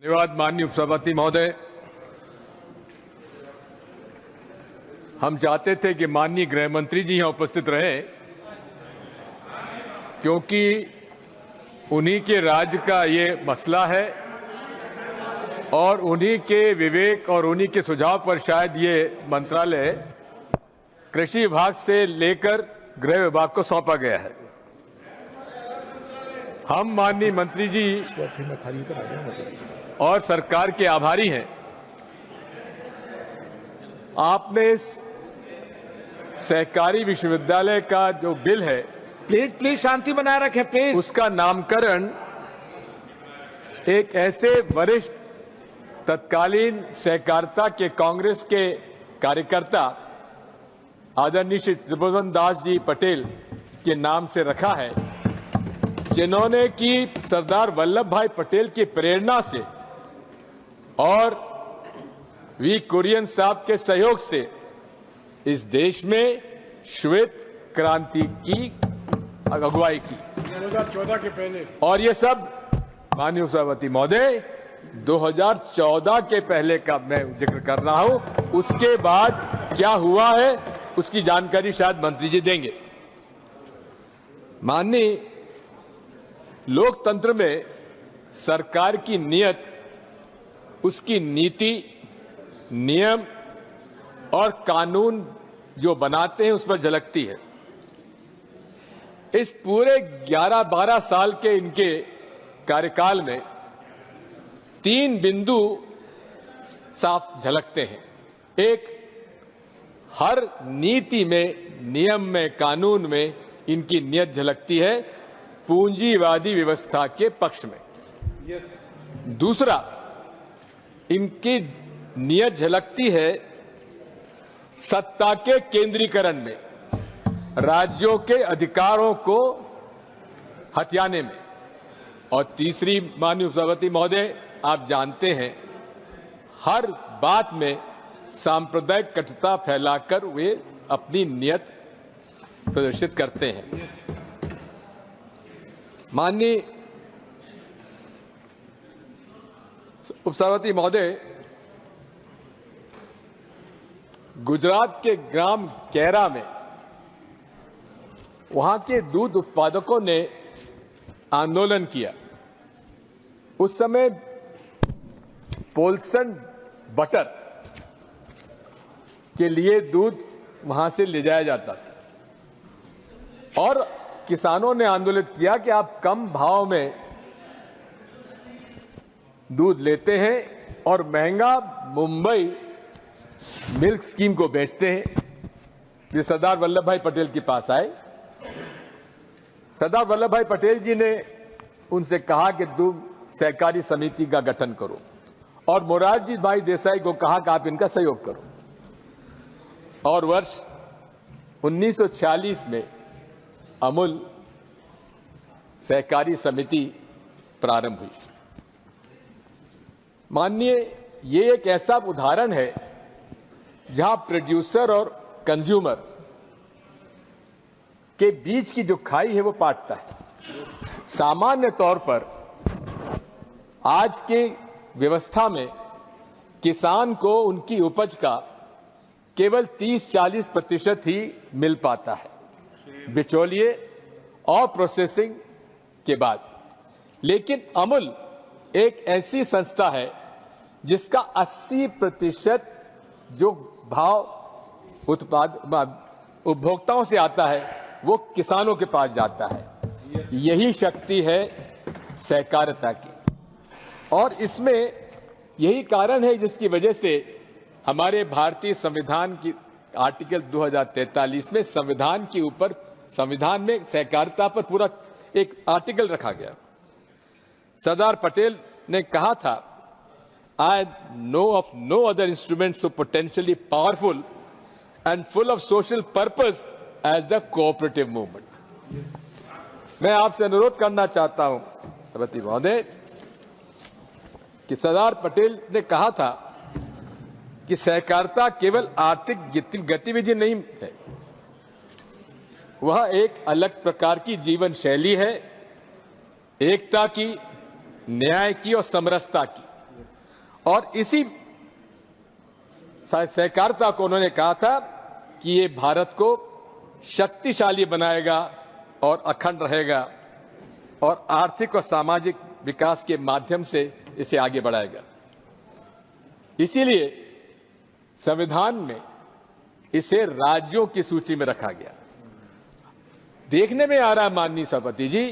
धन्यवाद माननीय उपसभापति महोदय। हम चाहते थे कि माननीय गृह मंत्री जी यहां उपस्थित रहे, क्योंकि उन्हीं के राज्य का ये मसला है और उन्हीं के विवेक और उन्हीं के सुझाव पर शायद ये मंत्रालय कृषि विभाग से लेकर गृह विभाग को सौंपा गया है। हम माननीय मंत्री जी और सरकार के आभारी हैं। आपने इस सहकारी विश्वविद्यालय का जो बिल है, प्लीज शांति बनाए रखें प्लीज। उसका नामकरण एक ऐसे वरिष्ठ तत्कालीन सहकारिता के कांग्रेस के कार्यकर्ता आदरणीय श्री त्रिभुवन दास जी पटेल के नाम से रखा है, जिन्होंने कि सरदार वल्लभ भाई पटेल की प्रेरणा से और वी कुरियन साहब के सहयोग से इस देश में श्वेत क्रांति की अगुवाई की 2014 के पहले। और ये सब माननीय उपसभापति महोदय 2014 के पहले का मैं जिक्र कर रहा हूं। उसके बाद क्या हुआ है उसकी जानकारी शायद मंत्री जी देंगे। माननीय लोकतंत्र में सरकार की नीयत, उसकी नीति, नियम और कानून जो बनाते हैं उस पर झलकती है। इस पूरे 11-12 साल के इनके कार्यकाल में 3 बिंदु साफ झलकते हैं। एक, हर नीति में, नियम में, कानून में इनकी नीयत झलकती है पूंजीवादी व्यवस्था के पक्ष में। दूसरा, इनकी नीयत झलकती है सत्ता के केंद्रीकरण में, राज्यों के अधिकारों को हथियाने में। और तीसरी, माननीय उपसभापति महोदय, आप जानते हैं हर बात में सांप्रदायिक कटुता फैलाकर वे अपनी नीयत प्रदर्शित करते हैं। माननीय उपसभापति महोदय, गुजरात के ग्राम कैरा में वहां के दूध उत्पादकों ने आंदोलन किया। उस समय पोल्सन बटर के लिए दूध वहां से ले जाया जाता था और किसानों ने आंदोलित किया कि आप कम भाव में दूध लेते हैं और महंगा मुंबई मिल्क स्कीम को बेचते हैं। ये सरदार वल्लभ भाई पटेल के पास आए। सरदार वल्लभ भाई पटेल जी ने उनसे कहा कि दूध सहकारी समिति का गठन करो और मोरारजी भाई देसाई को कहा कि आप इनका सहयोग करो। और वर्ष 1946 में अमूल सहकारी समिति प्रारंभ हुई। माननीय, ये एक ऐसा उदाहरण है जहां प्रोड्यूसर और कंज्यूमर के बीच की जो खाई है वो पाटता है। सामान्य तौर पर आज के व्यवस्था में किसान को उनकी उपज का केवल 30-40% ही मिल पाता है बिचौलिए और प्रोसेसिंग के बाद। लेकिन अमूल एक ऐसी संस्था है जिसका 80% जो भाव उपभोक्ताओं से आता है वो किसानों के पास जाता है। यही शक्ति है सहकारिता की और इसमें यही कारण है जिसकी वजह से हमारे भारतीय संविधान की आर्टिकल 2043 में संविधान में सहकारिता पर पूरा एक आर्टिकल रखा गया। सरदार पटेल ने कहा था, I know of no other instrument so potentially powerful and full of social purpose as the cooperative movement. मैं आपसे अनुरोध करना चाहता हूं सभापति महोदय कि सरदार पटेल ने कहा था कि सहकारिता केवल आर्थिक गतिविधि नहीं है, वह एक अलग प्रकार की जीवन शैली है, एकता की, न्याय की और समरसता की। और इसी सहकारिता को उन्होंने कहा था कि ये भारत को शक्तिशाली बनाएगा और अखंड रहेगा और आर्थिक और सामाजिक विकास के माध्यम से इसे आगे बढ़ाएगा। इसीलिए संविधान में इसे राज्यों की सूची में रखा गया। देखने में आ रहा है माननीय सभापति जी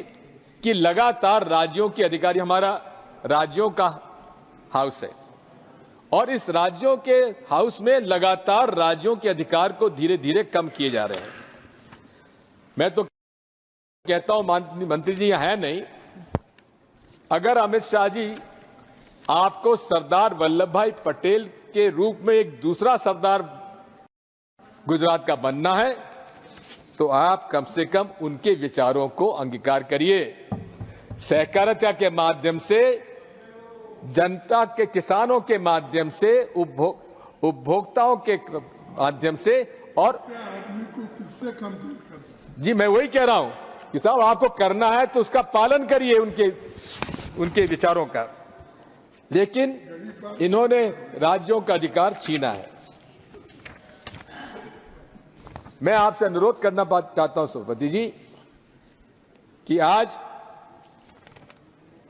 कि लगातार राज्यों के अधिकारी, हमारा राज्यों का हाउस है और इस राज्यों के हाउस में लगातार राज्यों के अधिकार को धीरे धीरे कम किए जा रहे हैं। मैं तो कहता हूं, मंत्री जी यहां है नहीं, अगर अमित शाह जी आपको सरदार वल्लभ भाई पटेल के रूप में एक दूसरा सरदार गुजरात का बनना है तो आप कम से कम उनके विचारों को अंगीकार करिए। सहकारिता के माध्यम से, जनता के, किसानों के माध्यम से, उपभोक्ताओं के माध्यम से, और जी मैं वही कह रहा हूं कि साहब आपको करना है तो उसका पालन करिए, उनके विचारों का। लेकिन इन्होंने राज्यों का अधिकार छीना है। मैं आपसे अनुरोध करना चाहता हूं सभापति जी कि आज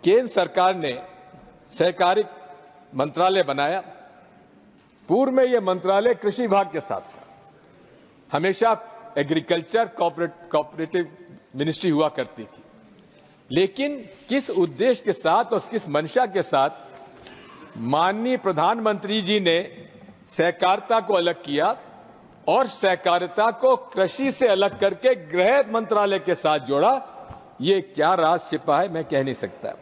केंद्र सरकार ने सहकारी मंत्रालय बनाया। पूर्व में यह मंत्रालय कृषि विभाग के साथ था, हमेशा एग्रीकल्चर कोऑपरेटिव मिनिस्ट्री हुआ करती थी। लेकिन किस उद्देश्य के साथ और किस मंशा के साथ माननीय प्रधानमंत्री जी ने सहकारिता को अलग किया और सहकारिता को कृषि से अलग करके गृह मंत्रालय के साथ जोड़ा, ये क्या राज छिपा है मैं कह नहीं सकता।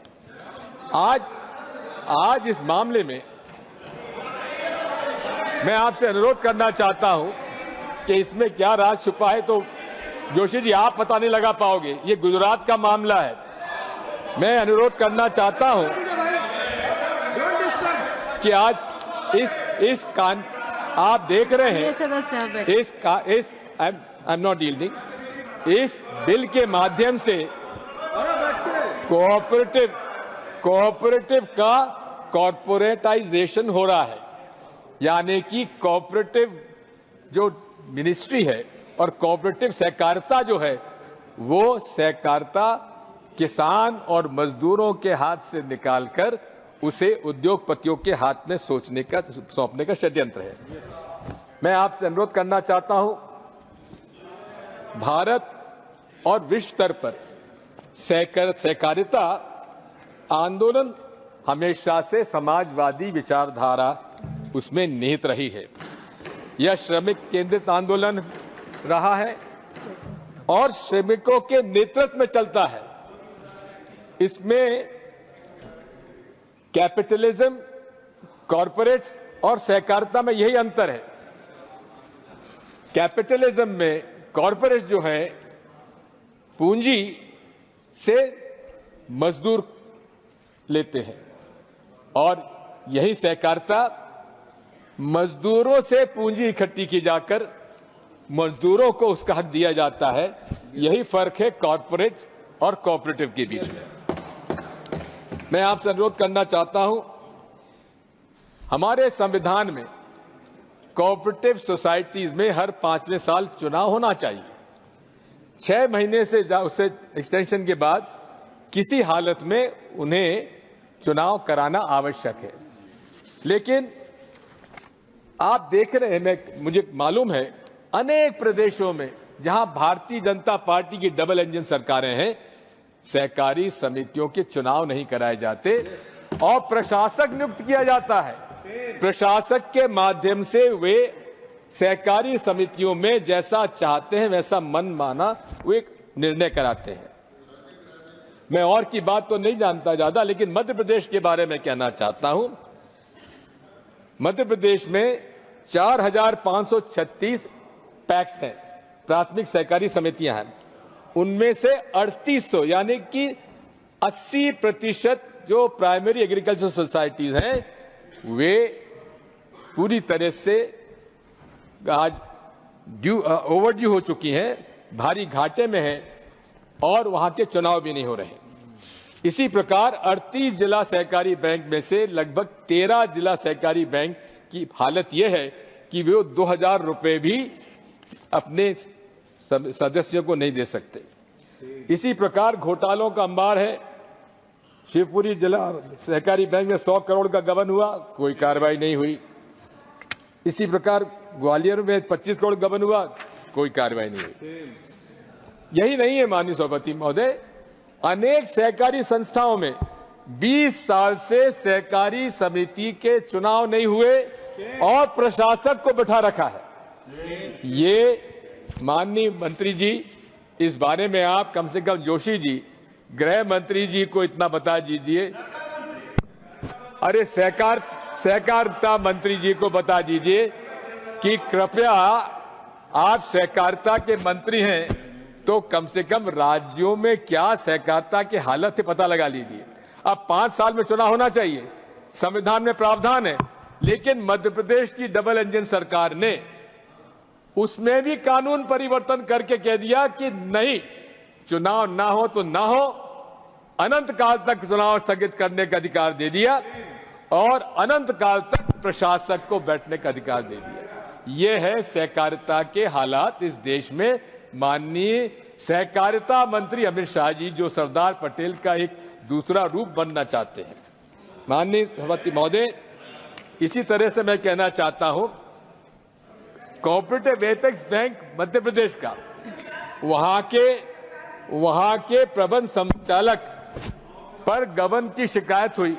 आज इस मामले में मैं आपसे अनुरोध करना चाहता हूं कि इसमें क्या राज छुपा है तो जोशी जी आप पता नहीं लगा पाओगे। ये गुजरात का मामला है। मैं अनुरोध करना चाहता हूं कि आज आप देख रहे हैं आई एम नॉट यील्डिंग, इस बिल के माध्यम से कोऑपरेटिव का कॉर्पोरेटाइजेशन हो रहा है, यानी कि कोऑपरेटिव जो मिनिस्ट्री है और कोऑपरेटिव सहकारिता जो है वो सहकारिता किसान और मजदूरों के हाथ से निकालकर उसे उद्योगपतियों के हाथ में सौंपने का षड्यंत्र है। मैं आपसे अनुरोध करना चाहता हूं, भारत और विश्व स्तर पर सहकारिता आंदोलन हमेशा से समाजवादी विचारधारा उसमें निहित रही है। यह श्रमिक केंद्रित आंदोलन रहा है और श्रमिकों के नेतृत्व में चलता है। इसमें कैपिटलिज्म, कॉरपोरेट्स और सहकारिता में यही अंतर है। कैपिटलिज्म में कॉरपोरेट्स जो है पूंजी से मजदूर लेते हैं और यही सहकारिता मजदूरों से पूंजी इकट्ठी की जाकर मजदूरों को उसका हक दिया जाता है। यही फर्क है कॉरपोरेट्स और कोऑपरेटिव के बीच में। मैं आपसे अनुरोध करना चाहता हूं, हमारे संविधान में कोऑपरेटिव सोसाइटीज में हर 5वें साल चुनाव होना चाहिए। 6 महीने से उससे एक्सटेंशन के बाद किसी हालत में उन्हें चुनाव कराना आवश्यक है। लेकिन आप देख रहे हैं, मुझे मालूम है अनेक प्रदेशों में जहां भारतीय जनता पार्टी की डबल इंजन सरकारें हैं, सहकारी समितियों के चुनाव नहीं कराए जाते और प्रशासक नियुक्त किया जाता है। प्रशासक के माध्यम से वे सहकारी समितियों में जैसा चाहते हैं वैसा मनमाना वो एक निर्णय कराते हैं। मैं और की बात तो नहीं जानता ज्यादा, लेकिन मध्य प्रदेश के बारे में कहना चाहता हूं। मध्य प्रदेश में 4536 पैक्स हैं, प्राथमिक सहकारी समितियां हैं। उनमें से 3800 यानी कि 80% जो प्राइमरी एग्रीकल्चर सोसाइटीज हैं वे पूरी तरह से आज ओवरड्यू हो चुकी हैं, भारी घाटे में हैं और वहां के चुनाव भी नहीं हो रहे। इसी प्रकार 38 जिला सहकारी बैंक में से लगभग 13 जिला सहकारी बैंक की हालत यह है कि वे 2000 रुपए भी अपने सदस्यों को नहीं दे सकते। इसी प्रकार घोटालों का अंबार है। शिवपुरी जिला सहकारी बैंक में 100 करोड़ का गबन हुआ, कोई कार्रवाई नहीं हुई। इसी प्रकार ग्वालियर में 25 करोड़ गबन हुआ, कोई कार्रवाई नहीं हुई। यही नहीं है माननीय सभापति महोदय, अनेक सहकारी संस्थाओं में 20 साल से सहकारी समिति के चुनाव नहीं हुए और प्रशासक को बैठा रखा है। ये माननीय मंत्री जी, इस बारे में आप कम से कम जोशी जी, गृह मंत्री जी को इतना बता दीजिए, अरे सहकारिता मंत्री जी को बता दीजिए कि कृपया आप सहकारिता के मंत्री हैं तो कम से कम राज्यों में क्या सहकारिता की हालत है पता लगा लीजिए। अब 5 साल में चुनाव होना चाहिए, संविधान में प्रावधान है, लेकिन मध्य प्रदेश की डबल इंजन सरकार ने उसमें भी कानून परिवर्तन करके कह दिया कि नहीं, चुनाव ना हो तो ना हो, अनंत काल तक चुनाव स्थगित करने का अधिकार दे दिया और अनंत काल तक प्रशासक को बैठने का अधिकार दे दिया। ये है सहकारिता के हालात इस देश में। माननीय सहकारिता मंत्री अमित शाह जी जो सरदार पटेल का एक दूसरा रूप बनना चाहते हैं। माननीय सभापति महोदय, इसी तरह से मैं कहना चाहता हूं, cooperative apex bank Madhya Pradesh का वहां के प्रबंध संचालक पर गबन की शिकायत हुई।